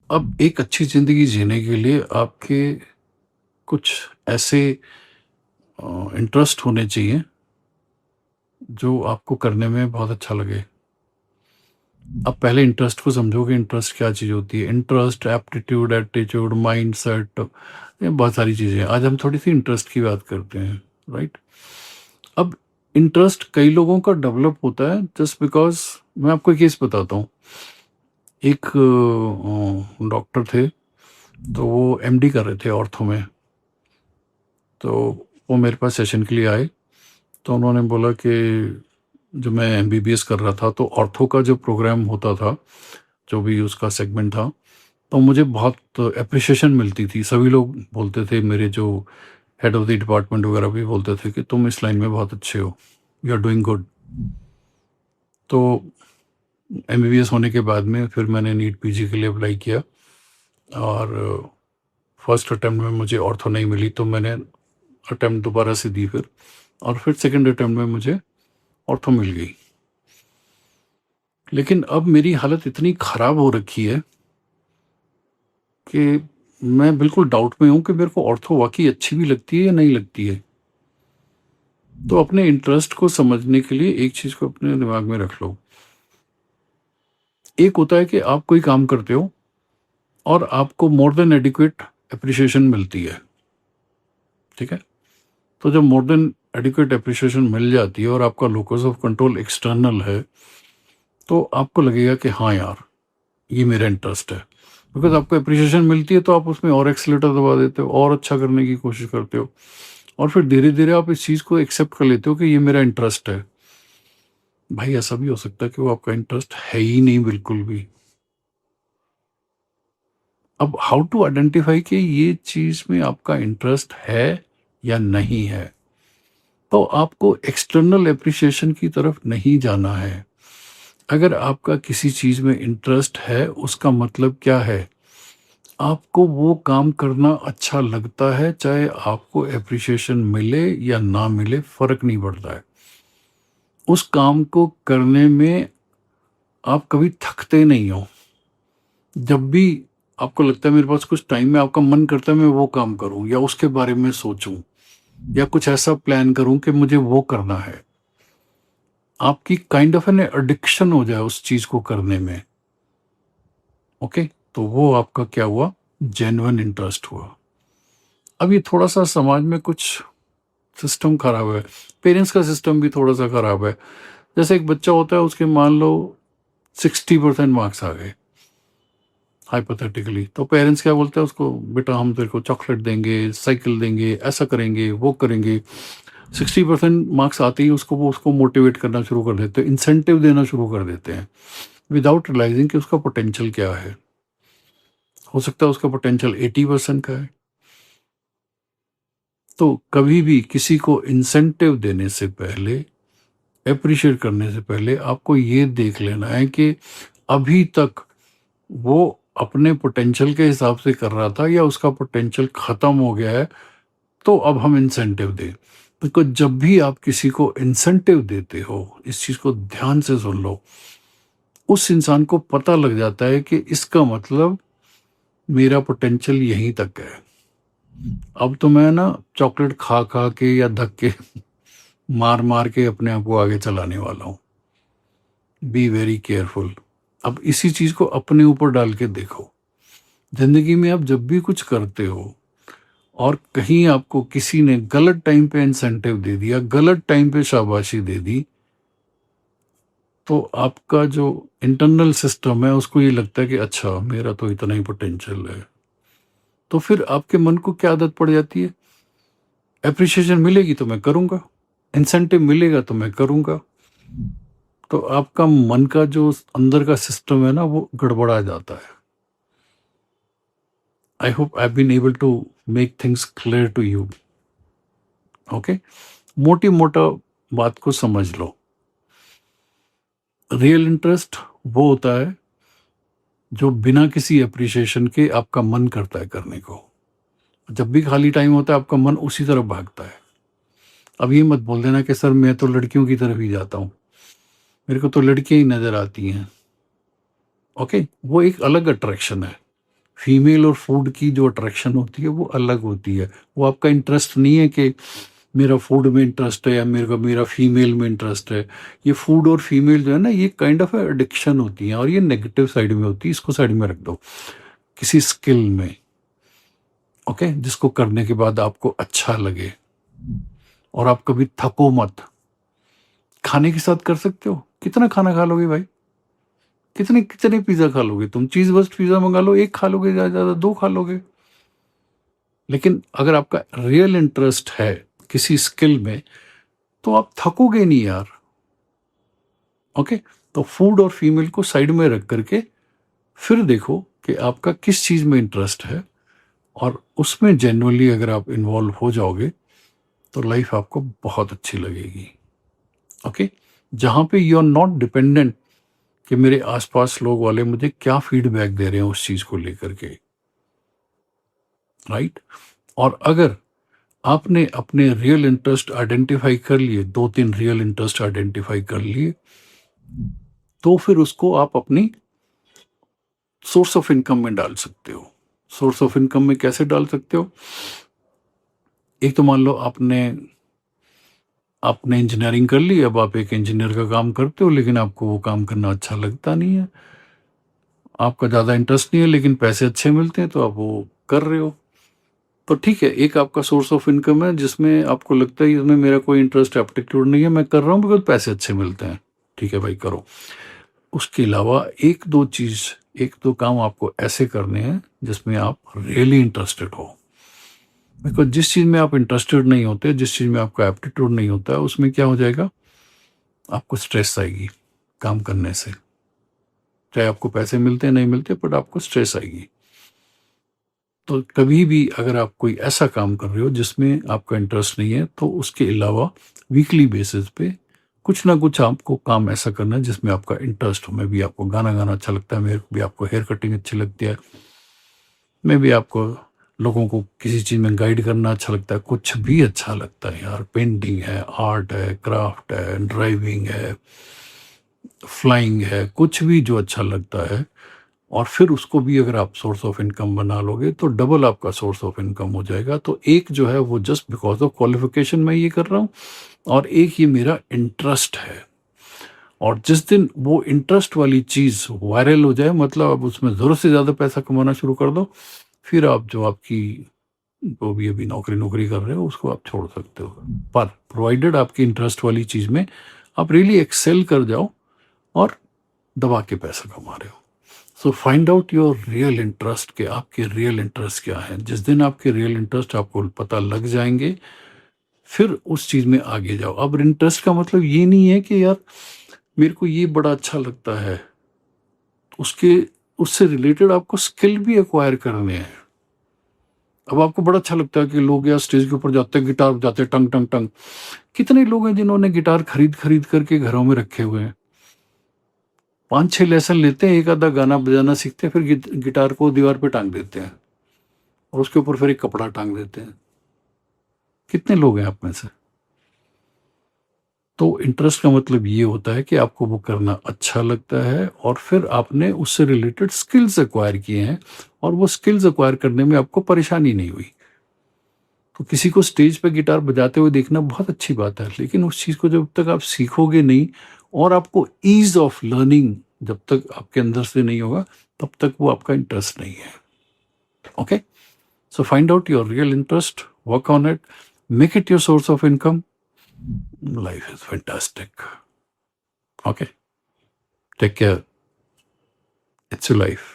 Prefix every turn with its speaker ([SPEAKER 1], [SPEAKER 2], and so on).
[SPEAKER 1] अब एक अच्छी ज़िंदगी जीने के लिए आपके कुछ ऐसे इंटरेस्ट होने चाहिए जो आपको करने में बहुत अच्छा लगे। अब पहले इंटरेस्ट को समझोगे, इंटरेस्ट क्या चीज़ होती है। इंटरेस्ट, एप्टीट्यूड, एटीट्यूड, माइंडसेट, ये बहुत सारी चीज़ें हैं। आज हम थोड़ी सी इंटरेस्ट की बात करते हैं, राइट। अब इंटरेस्ट कई लोगों का डेवलप होता है जस्ट बिकॉज। मैं आपको एक केस बताता हूँ। एक डॉक्टर थे, तो वो एमडी कर रहे थे ऑर्थो में। तो वो मेरे पास सेशन के लिए आए। तो उन्होंने बोला कि जो मैं एमबीबीएस कर रहा था, तो ऑर्थो का जो प्रोग्राम होता था, जो भी उसका सेगमेंट था, तो मुझे बहुत एप्रिसिएशन मिलती थी। सभी लोग बोलते थे, मेरे जो हेड ऑफ द डिपार्टमेंट वगैरह भी बोलते थे कि तुम इस लाइन में बहुत अच्छे हो, यू आर डूइंग गुड। तो एमबीबीएस होने के बाद में फिर मैंने नीट पीजी के लिए अप्लाई किया, और फर्स्ट अटेम्प्ट में मुझे ऑर्थो नहीं मिली, तो मैंने अटेम्प्ट दोबारा से दी फिर, और फिर सेकंड अटेम्प्ट में मुझे ऑर्थो मिल गई। लेकिन अब मेरी हालत इतनी ख़राब हो रखी है कि मैं बिल्कुल डाउट में हूँ कि मेरे को ऑर्थो वाक़ई अच्छी भी लगती है या नहीं लगती है। तो अपने इंटरेस्ट को समझने के लिए एक चीज़ को अपने दिमाग में रख लो। एक होता है कि आप कोई काम करते हो और आपको मोर देन एडिक्वेट एप्रिसिएशन मिलती है, ठीक है? तो जब मोर देन एडिक्वेट एप्रिसिएशन मिल जाती है और आपका लोकस ऑफ कंट्रोल एक्सटर्नल है, तो आपको लगेगा कि हाँ यार, ये मेरा इंटरेस्ट है। बिकॉज़ आपको एप्रिसिएशन मिलती है, तो आप उसमें और एक्सेलेरेटर दबा देते हो और अच्छा करने की कोशिश करते हो, और फिर धीरे-धीरे आप इस चीज़ को एक्सेप्ट कर लेते हो कि ये मेरा इंटरेस्ट है। भाई, ऐसा भी हो सकता है कि वो आपका इंटरेस्ट है ही नहीं बिल्कुल भी। अब हाउ टू आइडेंटिफाई कि ये चीज़ में आपका इंटरेस्ट है या नहीं है? तो आपको एक्सटर्नल एप्रिसिएशन की तरफ नहीं जाना है। अगर आपका किसी चीज़ में इंटरेस्ट है, उसका मतलब क्या है? आपको वो काम करना अच्छा लगता है, चाहे आपको एप्रिसिएशन मिले या ना मिले, फ़र्क नहीं पड़ता है। उस काम को करने में आप कभी थकते नहीं हो। जब भी आपको लगता है मेरे पास कुछ टाइम है, आपका मन करता है मैं वो काम करूँ या उसके बारे में सोचूँ या कुछ ऐसा प्लान करूँ कि मुझे वो करना है। आपकी काइंड ऑफ एन एडिक्शन हो जाए उस चीज़ को करने में, ओके? तो वो आपका क्या हुआ? जेन्युइन इंटरेस्ट हुआ। अब ये थोड़ा-सा समाज में कुछ सिस्टम खराब है, पेरेंट्स का सिस्टम भी थोड़ा-सा खराब है। जैसे एक बच्चा होता है, उसके मान लो 60% मार्क्स आ गए हाइपोथेटिकली, तो पेरेंट्स क्या बोलते हैं उसको, बेटा हम तेरे को चॉकलेट देंगे, साइकिल देंगे, ऐसा करेंगे, वो करेंगे। 60% मार्क्स आते ही उसको वो उसको मोटिवेट करना शुरू कर देते हैं, इंसेंटिव देना शुरू कर देते हैं, विदाउट रियलाइजिंग कि उसका पोटेंशियल क्या है। हो सकता है उसका पोटेंशियल 80% का है। तो कभी भी किसी को इंसेंटिव देने से पहले, एप्रिशिएट करने से पहले आपको ये देख लेना है कि अभी तक वो अपने पोटेंशियल के हिसाब से कर रहा था या उसका पोटेंशियल खत्म हो गया है, तो अब हम इंसेंटिव दें। बिकॉज़ जब भी आप किसी को इंसेंटिव देते हो, इस चीज़ को ध्यान से सुन लो, उस इंसान को पता लग जाता है कि इसका मतलब मेरा पोटेंशियल यहीं तक है। अब तो मैं ना चॉकलेट खा-खा के या धक्के मार-मार के अपने आप को आगे चलाने वाला हूँ। Be very careful. अब इसी चीज़ को अपने ऊपर डाल के देखो। ज़िंदगी में आप जब भी कुछ करते हो और कहीं आपको किसी ने गलत टाइम पे इंसेंटिव दे दिया, गलत टाइम पे शाबाशी दे दी, तो आपका जो इंटरनल सिस्टम है उसको ये लगता है कि अच्छा, मेरा तो इतना ही पोटेंशियल है। तो फिर आपके मन को क्या आदत पड़ जाती है? एप्रिसिएशन मिलेगी तो मैं करूँगा, इंसेंटिव मिलेगा तो मैं करूँगा। तो आपका मन का जो अंदर का सिस्टम है ना, वो गड़बड़ा जाता है। I hope I have been able to make things clear to you, okay? मोटी-मोटा बात को समझ लो। रियल इंटरेस्ट वो होता है जो बिना किसी एप्रिसिएशन के आपका मन करता है करने को। जब भी खाली टाइम होता है आपका मन उसी तरफ भागता है। अब ये मत बोल देना कि सर मैं तो लड़कियों की तरफ ही जाता हूँ, मेरे को तो लड़कियाँ ही नज़र आती हैं। ओके? वो एक अलग अट्रैक्शन है। फीमेल और फूड की जो अट्रैक्शन होती है वो अलग होती है। वो आपका इंटरेस्ट नहीं है कि मेरा फूड में इंटरेस्ट है या मेरा फीमेल में इंटरेस्ट है। ये फूड और फीमेल जो है ना, ये काइंड ऑफ एडिक्शन होती है और ये नेगेटिव साइड में होती है। इसको साइड में रख दो। किसी स्किल में, ओके, जिसको करने के बाद आपको अच्छा लगे और आप कभी थको मत। खाने के साथ कर सकते हो, कितना खाना खा लोगे भाई? कितने कितने पिज्जा खा लोगे तुम? चीज बस्ट पिज्जा मंगा लो, एक खा लोगे, ज्यादा ज्यादा दो खा लोगे। लेकिन अगर आपका रियल इंटरेस्ट है किसी स्किल में, तो आप थकोगे नहीं यार। ओके, तो फूड और फीमेल को साइड में रख करके फिर देखो कि आपका किस चीज में इंटरेस्ट है, और उसमें जेन्युइनली अगर आप इन्वॉल्व हो जाओगे तो लाइफ आपको बहुत अच्छी लगेगी। ओके, जहां पे यू आर नॉट डिपेंडेंट कि मेरे आसपास लोग वाले मुझे क्या फीडबैक दे रहे हैं उस चीज को लेकर के, राइट। और अगर आपने अपने रियल इंटरेस्ट आइडेंटिफाई कर लिए, 2-3 रियल इंटरेस्ट आइडेंटिफाई कर लिए, तो फिर उसको आप अपनी सोर्स ऑफ इनकम में डाल सकते हो। सोर्स ऑफ इनकम में कैसे डाल सकते हो? एक तो मान लो आपने आपने इंजीनियरिंग कर ली, अब आप एक इंजीनियर का काम करते हो, लेकिन आपको वो काम करना अच्छा लगता नहीं है, आपका ज़्यादा इंटरेस्ट नहीं है, लेकिन पैसे अच्छे मिलते हैं तो आप वो कर रहे हो। तो ठीक है, एक आपका सोर्स ऑफ इनकम है जिसमें आपको लगता है इसमें मेरा कोई इंटरेस्ट एप्टीट्यूड नहीं है, मैं कर रहा हूँ बिकॉज पैसे अच्छे मिलते हैं। ठीक है भाई, करो। उसके अलावा एक दो काम आपको ऐसे करने हैं जिसमें आप रियली इंटरेस्टेड हो। बिकॉज जिस चीज़ में आप इंटरेस्टेड नहीं होते, जिस चीज़ में आपका एप्टीट्यूड नहीं होता है, उसमें क्या हो जाएगा, आपको स्ट्रेस आएगी काम करने से। चाहे आपको पैसे मिलते हैं नहीं मिलते, बट आपको स्ट्रेस आएगी। तो कभी भी अगर आप कोई ऐसा काम कर रहे हो जिसमें आपका इंटरेस्ट नहीं है, तो उसके अलावा वीकली बेसिस पे कुछ ना कुछ आपको काम ऐसा करना है जिसमें आपका इंटरेस्ट हो। मैं भी आपको गाना गाना अच्छा लगता है, मेरे को भी आपको हेयर कटिंग अच्छी लगती है, मैं भी आपको लोगों को किसी चीज़ में गाइड करना अच्छा लगता है, कुछ भी अच्छा लगता है यार। पेंटिंग है, आर्ट है, क्राफ्ट है, ड्राइविंग है, फ्लाइंग है, कुछ भी जो अच्छा लगता है, और फिर उसको भी अगर आप सोर्स ऑफ इनकम बना लोगे तो डबल आपका सोर्स ऑफ इनकम हो जाएगा। तो एक जो है वो जस्ट बिकॉज ऑफ क्वालिफिकेशन मैं ये कर रहा हूँ, और एक ये मेरा इंटरेस्ट है। और जिस दिन वो इंटरेस्ट वाली चीज़ वायरल हो जाए, मतलब अब उसमें ज़रूरत से ज़्यादा पैसा कमाना शुरू कर दो, फिर आप जो आपकी जो भी अभी नौकरी नौकरी कर रहे हो उसको आप छोड़ सकते हो। पर प्रोवाइडेड आपकी इंटरेस्ट वाली चीज़ में आप रियली एक्सेल कर जाओ और दबा के पैसा कमा रहे हो। So find out your real interest, के आपके रियल इंटरेस्ट क्या है। जिस दिन आपके रियल इंटरेस्ट आपको पता लग जाएंगे, फिर उस चीज़ में आगे जाओ। अब इंटरेस्ट का मतलब ये नहीं है कि यार मेरे को ये बड़ा अच्छा लगता है, उसके उससे रिलेटेड आपको स्किल भी एक्वायर करने हैं। अब आपको बड़ा अच्छा लगता है कि लोग यार स्टेज के ऊपर जाते हैं, गिटार बजाते हैं, टंग टंग टंग। कितने लोग हैं जिन्होंने गिटार खरीद खरीद करके घरों में रखे हुए हैं, 5-6 लेसन लेते हैं, एक आधा गाना बजाना सीखते हैं, फिर गिटार को दीवार पे टांग देते हैं और उसके ऊपर फिर एक कपड़ा टांग देते हैं। कितने लोग हैं आप में से? तो इंटरेस्ट का मतलब ये होता है कि आपको वो करना अच्छा लगता है, और फिर आपने उससे रिलेटेड स्किल्स एक्वायर किए हैं, और वो स्किल्स एक्वायर करने में आपको परेशानी नहीं हुई। तो किसी को स्टेज पे गिटार बजाते हुए देखना बहुत अच्छी बात है, लेकिन उस चीज़ को जब तक आप सीखोगे नहीं, और आपको ईज ऑफ लर्निंग जब तक आपके अंदर से नहीं होगा, तब तक वो आपका इंटरेस्ट नहीं है। Okay, so find out your real interest, work on it, make it your source of income. Life is fantastic. Okay, take care. It's your life.